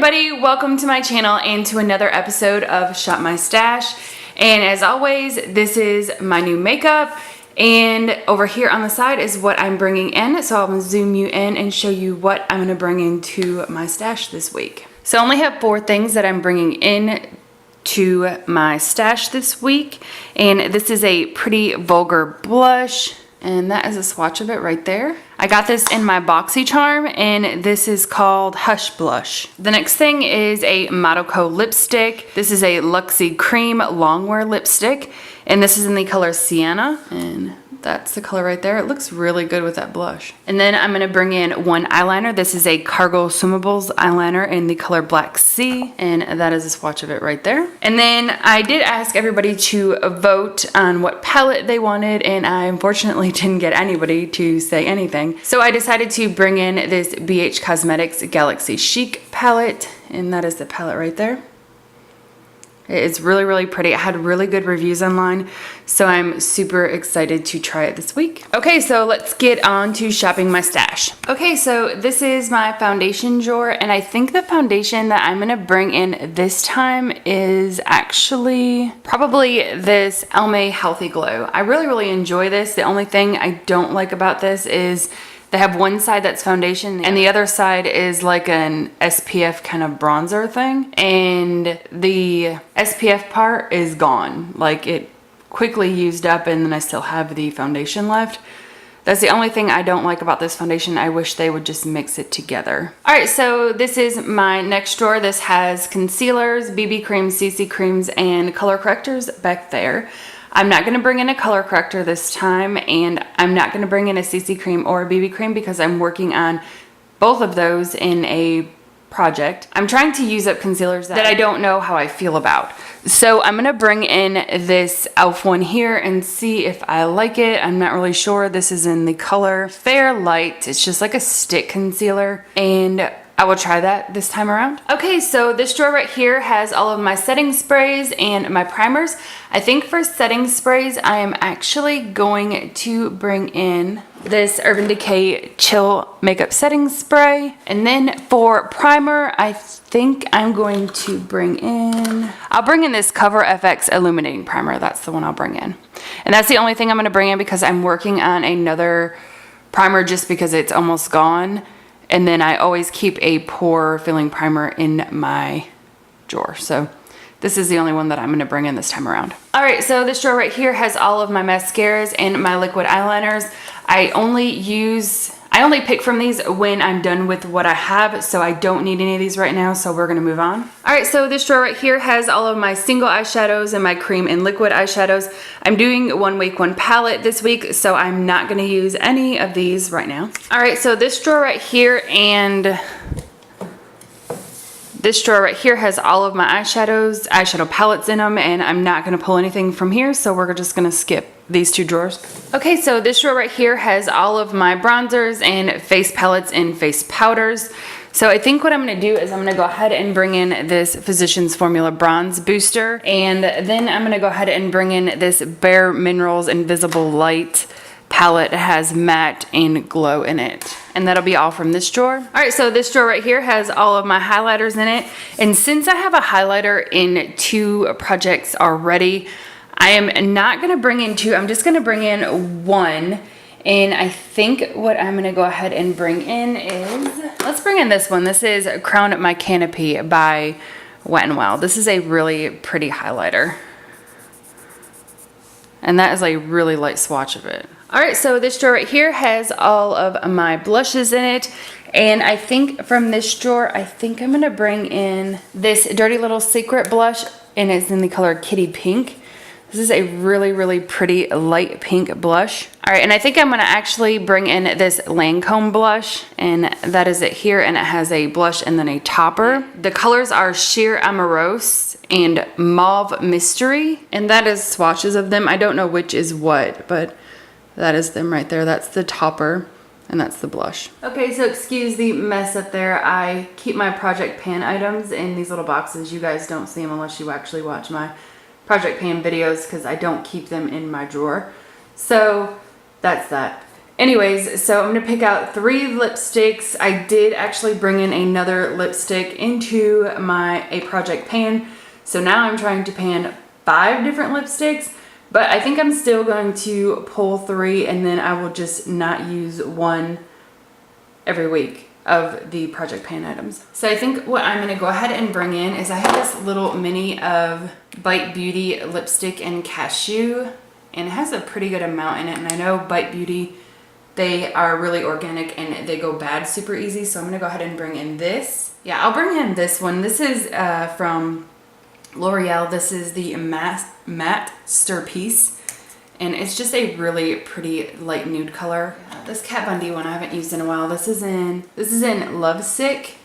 everybody, welcome to my channel and to another episode of Shop My Stash. And as always, this is my new makeup, and over here on the side is what I'm bringing in. So I'm gonna zoom you in and show you what I'm gonna bring into my stash this week. So I only have 4 things that I'm bringing in to my stash this week, and this is a Pretty Vulgar blush, and that is a swatch of it right there. I got this in my BoxyCharm, and this is called Hush Blush. The next thing is a Model lipstick. This is a Luxie Cream Longwear lipstick, and this is in the color Sienna, and that's the color right there. It looks really good with that blush. And then I'm gonna bring in one eyeliner. This is a Cargo Summables eyeliner in the color Black Sea, and that is a swatch of it right there. And then I did ask everybody to vote on what palette they wanted, and I unfortunately didn't get anybody to say anything. So I decided to bring in this BH Cosmetics Galaxy Chic palette, and that is the palette right there. It's really, really pretty. I had really good reviews online, so I'm super excited to try it this week. Okay, so let's get on to shopping my stash. Okay, so this is my foundation drawer, and I think the foundation that I'm gonna bring in this time is actually probably this Elme Healthy Glow. I really, really enjoy this. The only thing I don't like about this is they have one side that's foundation and the other side is like an SPF kind of bronzer thing. And the SPF part is gone. Like, it quickly used up, and then I still have the foundation left. That's the only thing I don't like about this foundation. I wish they would just mix it together. All right, so this is my next drawer. This has concealers, BB creams, CC creams, and color correctors back there. I'm not gonna bring in a color corrector this time, and I'm not gonna bring in a CC cream or a BB cream because I'm working on both of those in a project. I'm trying to use up concealers that I don't know how I feel about. So I'm gonna bring in this e.l.f. one here and see if I like it. I'm not really sure. This is in the color Fair Light. It's just like a stick concealer, and I will try that this time around. Okay, so this drawer right here has all of my setting sprays and my primers. I think for setting sprays, I am actually going to bring in this Urban Decay Chill Makeup Setting Spray. And then for primer, I think I'm going to bring in, I'll bring in this Cover FX Illuminating Primer. That's the one I'll bring in. And that's the only thing I'm gonna bring in because I'm working on another primer just because it's almost gone. And then I always keep a pore filling primer in my drawer. So this is the only one that I'm gonna bring in this time around. All right, so this drawer right here has all of my mascaras and my liquid eyeliners. I only pick from these when I'm done with what I have, so I don't need any of these right now, so we're gonna move on. All right, so this drawer right here has all of my single eyeshadows and my cream and liquid eyeshadows. I'm doing 1 week, 1 palette this week, so I'm not gonna use any of these right now. All right, so this drawer right here and this drawer right here has all of my eyeshadow palettes in them, and I'm not gonna pull anything from here, so we're just gonna skip these 2 drawers. Okay, so this drawer right here has all of my bronzers and face palettes and face powders. So I think what I'm gonna do is I'm gonna go ahead and bring in this Physicians Formula Bronze Booster, and then I'm gonna go ahead and bring in this Bare Minerals Invisible Light palette. It has matte and glow in it. And that'll be all from this drawer. All right, so this drawer right here has all of my highlighters in it. And since I have a highlighter in 2 projects already, I am not gonna bring in 2, I'm just gonna bring in 1. And I think what I'm gonna go ahead and bring in is, let's bring in this one. This is Crown My Canopy by Wet n Wild. This is a really pretty highlighter. And that is a really light swatch of it. All right, so this drawer right here has all of my blushes in it. And I think from this drawer, I think I'm gonna bring in this Dirty Little Secret blush, and it's in the color Kitty Pink. This is a really, really pretty light pink blush. All right, and I think I'm gonna actually bring in this Lancome blush, and that is it here, and it has a blush and then a topper. The colors are Sheer Amorose and Mauve Mystery, and that is swatches of them. I don't know which is what, but that is them right there. That's the topper, and that's the blush. Okay, so excuse the mess up there. I keep my Project Pan items in these little boxes. You guys don't see them unless you actually watch my Project Pan videos because I don't keep them in my drawer. So that's that. Anyways, so I'm gonna pick out 3 lipsticks. I did actually bring in another lipstick into a project pan. So now I'm trying to pan 5 different lipsticks, but I think I'm still going to pull 3 and then I will just not use one every week of the project pan items. So I think what I'm gonna go ahead and bring in is I have this little mini of Bite Beauty lipstick in cashew, and it has a pretty good amount in it. And I know Bite Beauty, they are really organic and they go bad super easy. So I'm gonna go ahead and bring in this. Yeah, I'll bring in this one. This is from L'Oreal. This is the Matte Stir Piece. And it's just a really pretty light nude color. This Kat Von D one I haven't used in a while. This is in Lovesick.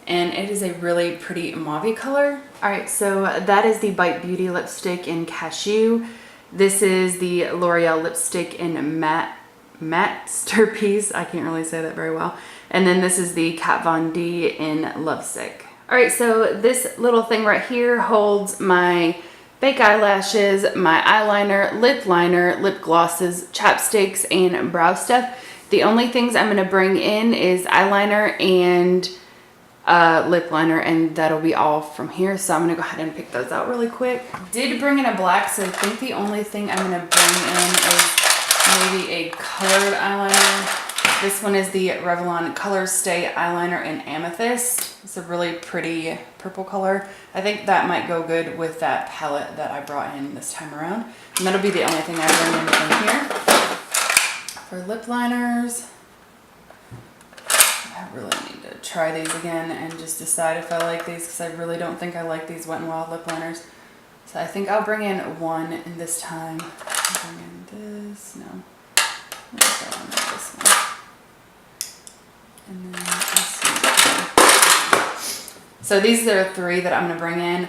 And it is a really pretty mauve color. All right, so that is the Bite Beauty lipstick in cashew. This is the L'Oreal lipstick in matte stir piece. I can't really say that very well. And then this is the Kat Von D in Lovesick. All right, so this little thing right here holds my fake eyelashes, my eyeliner, lip liner, lip glosses, chapsticks, and brow stuff. The only things I'm gonna bring in is eyeliner and lip liner, and that'll be all from here. So I'm gonna go ahead and pick those out really quick. Did bring in a black, so I think the only thing I'm gonna bring in is maybe a colored eyeliner. This one is the Revlon Color Stay eyeliner in Amethyst. It's a really pretty purple color. I think that might go good with that palette that I brought in this time around. And that'll be the only thing I bring in from here. For lip liners, I really need to try these again and just decide if I like these, because I really don't think I like these Wet n Wild lip liners. So I think I'll bring in one in this time. I'll bring in this, no. Let's go on with this one. And then let's see. So these are 3 that I'm gonna bring in.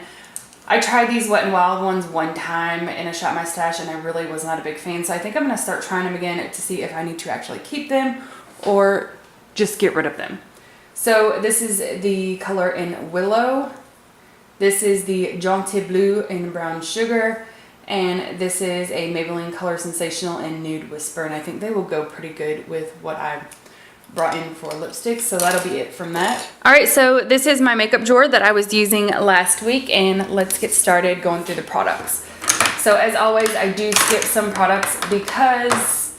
I tried these Wet n Wild ones one time in a Shop My Stash and I really was not a big fan. So I think I'm gonna start trying them again to see if I need to actually keep them or just get rid of them. So this is the color in Willow. This is the Jaunty Blue in Brown Sugar. And this is a Maybelline Color Sensational in Nude Whisper. And I think they will go pretty good with what I brought in for lipsticks. So that'll be it from that. All right, so this is my makeup drawer that I was using last week. And let's get started going through the products. So as always, I do skip some products because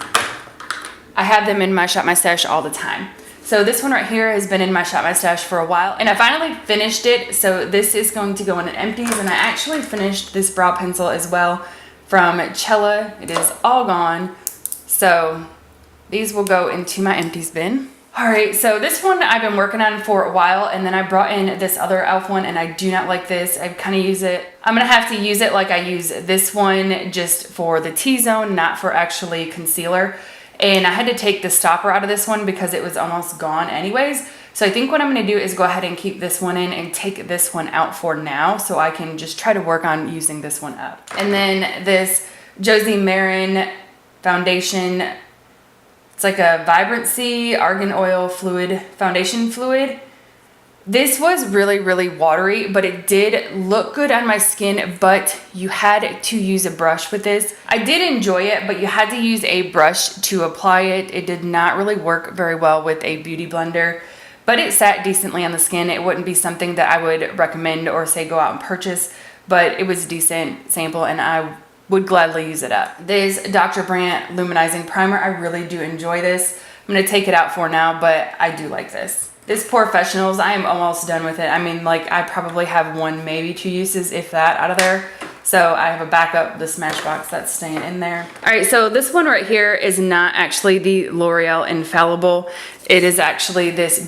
I have them in my Shop My Stash all the time. So this one right here has been in my Shop My Stash for a while, and I finally finished it. So this is going to go in an empties, and I actually finished this brow pencil as well from Cella. It is all gone. So these will go into my empties bin. All right, so this one I've been working on for a while, and then I brought in this other e.l.f. one, and I do not like this. I kind of use it. I'm gonna have to use it like I use this one, just for the T-zone, not for actually concealer. And I had to take the stopper out of this one because it was almost gone anyways. So I think what I'm gonna do is go ahead and keep this one in and take this one out for now, so I can just try to work on using this one up. And then this Josie Maran foundation, it's like a Vibrancy Argan Oil Fluid Foundation Fluid. This was really, really watery, but it did look good on my skin, but you had to use a brush with this. I did enjoy it, but you had to use a brush to apply it. It did not really work very well with a beauty blender, but it sat decently on the skin. It wouldn't be something that I would recommend or say go out and purchase, but it was a decent sample and I would gladly use it up. This Dr. Brandt Luminizing Primer, I really do enjoy this. I'm gonna take it out for now, but I do like this. This Professionals, I am almost done with it. I mean, like, I probably have 1, maybe 2 uses, if that, out of there. So I have a backup, the Smashbox that's staying in there. All right, so this one right here is not actually the L'Oreal Infallible. It is actually this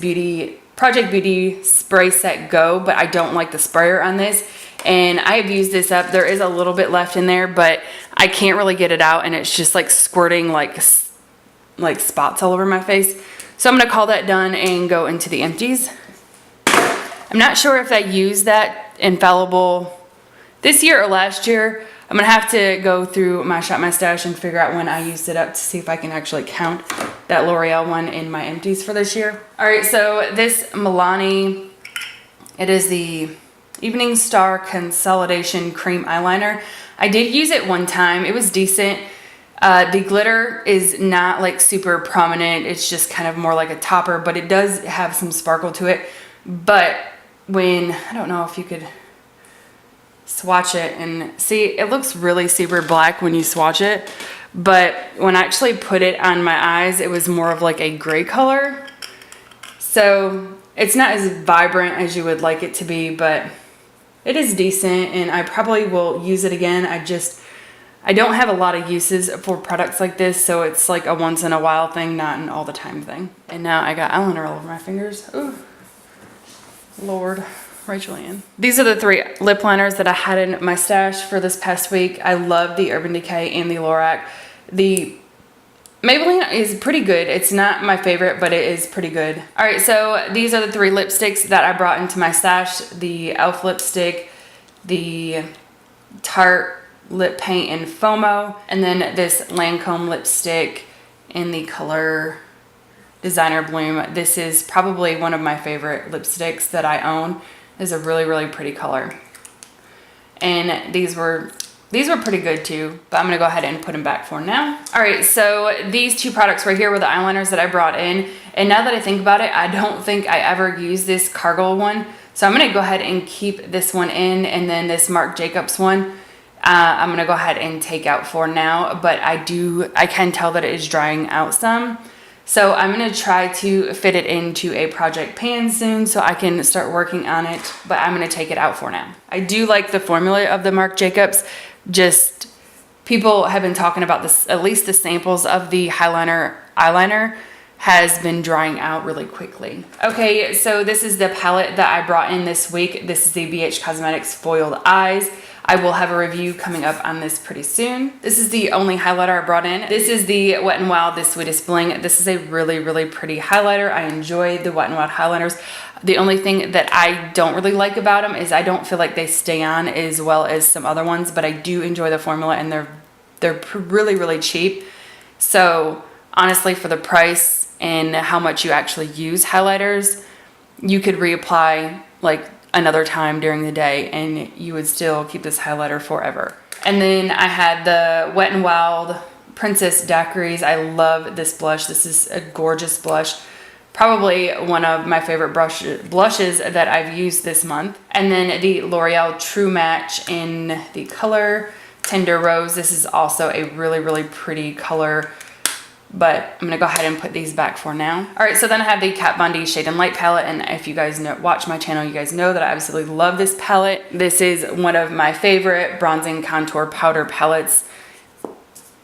Project Beauty Spray Set Go, but I don't like the sprayer on this. And I have used this up. There is a little bit left in there, but I can't really get it out, and it's just like squirting like spots all over my face. So I'm gonna call that done and go into the empties. I'm not sure if I used that Infallible this year or last year. I'm gonna have to go through my Shop My Stash and figure out when I used it up to see if I can actually count that L'Oreal one in my empties for this year. All right, so this Milani, it is the Evening Star Consolidation Cream Eyeliner. I did use it one time. It was decent. The glitter is not like super prominent. It's just kind of more like a topper, but it does have some sparkle to it. But when, I don't know if you could swatch it and see, it looks really super black when you swatch it. But when I actually put it on my eyes, it was more of like a gray color. So it's not as vibrant as you would like it to be, but it is decent and I probably will use it again. I don't have a lot of uses for products like this, so it's like a once in a while thing, not an all the time thing. And now I got eyeliner all over my fingers. Ooh, Lord, Rachel Ann. These are the 3 lip liners that I had in my stash for this past week. I love the Urban Decay and the Lorac. The Maybelline is pretty good. It's not my favorite, but it is pretty good. All right, so these are the 3 lipsticks that I brought into my stash. The e.l.f. lipstick, the Tarte lip paint in FOMO, and then this Lancome lipstick in the color Designer Bloom. This is probably one of my favorite lipsticks that I own. It's a really, really pretty color. And these were pretty good too, but I'm gonna go ahead and put them back for now. All right, so these 2 products right here were the eyeliners that I brought in. And now that I think about it, I don't think I ever used this Cargill one. So I'm gonna go ahead and keep this one in, and then this Marc Jacobs one, I'm gonna go ahead and take out for now, but I can tell that it is drying out some. So I'm gonna try to fit it into a project pan soon so I can start working on it, but I'm gonna take it out for now. I do like the formula of the Marc Jacobs. Just people have been talking about this, at least the samples of the eyeliner has been drying out really quickly. Okay, so this is the palette that I brought in this week. This is the BH Cosmetics Foiled Eyes. I will have a review coming up on this pretty soon. This is the only highlighter I brought in. This is the Wet n Wild, the Sweetest Bling. This is a really, really pretty highlighter. I enjoy the Wet n Wild highlighters. The only thing that I don't really like about them is I don't feel like they stay on as well as some other ones, but I do enjoy the formula, and they're really, really cheap. So honestly, for the price and how much you actually use highlighters, you could reapply like another time during the day and you would still keep this highlighter forever. And then I had the Wet n Wild Princess Daiquiris. I love this blush. This is a gorgeous blush. Probably one of my favorite blushes that I've used this month. And then the L'Oreal True Match in the color Tender Rose. This is also a really, really pretty color, but I'm gonna go ahead and put these back for now. All right, so then I have the Kat Von D Shade and Light palette, and if you guys watch my channel, you guys know that I absolutely love this palette. This is one of my favorite bronzing contour powder palettes,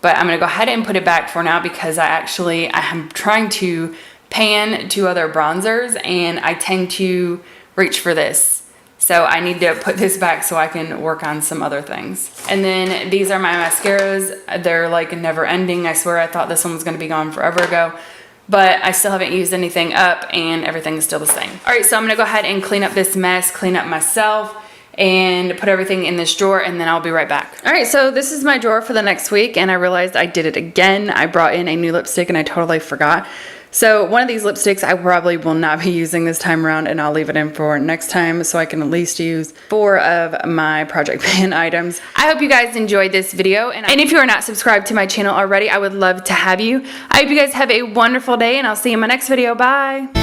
but I'm gonna go ahead and put it back for now because I am trying to pan 2 other bronzers, and I tend to reach for this. So I need to put this back so I can work on some other things. And then these are my mascaras. They're like never ending. I swear I thought this one was gonna be gone forever ago, but I still haven't used anything up and everything's still the same. All right, so I'm gonna go ahead and clean up this mess, clean up myself, and put everything in this drawer, and then I'll be right back. All right, so this is my drawer for the next week, and I realized I did it again. I brought in a new lipstick and I totally forgot. So one of these lipsticks I probably will not be using this time around, and I'll leave it in for next time so I can at least use 4 of my project pan items. I hope you guys enjoyed this video, and if you are not subscribed to my channel already, I would love to have you. I hope you guys have a wonderful day, and I'll see you in my next video. Bye!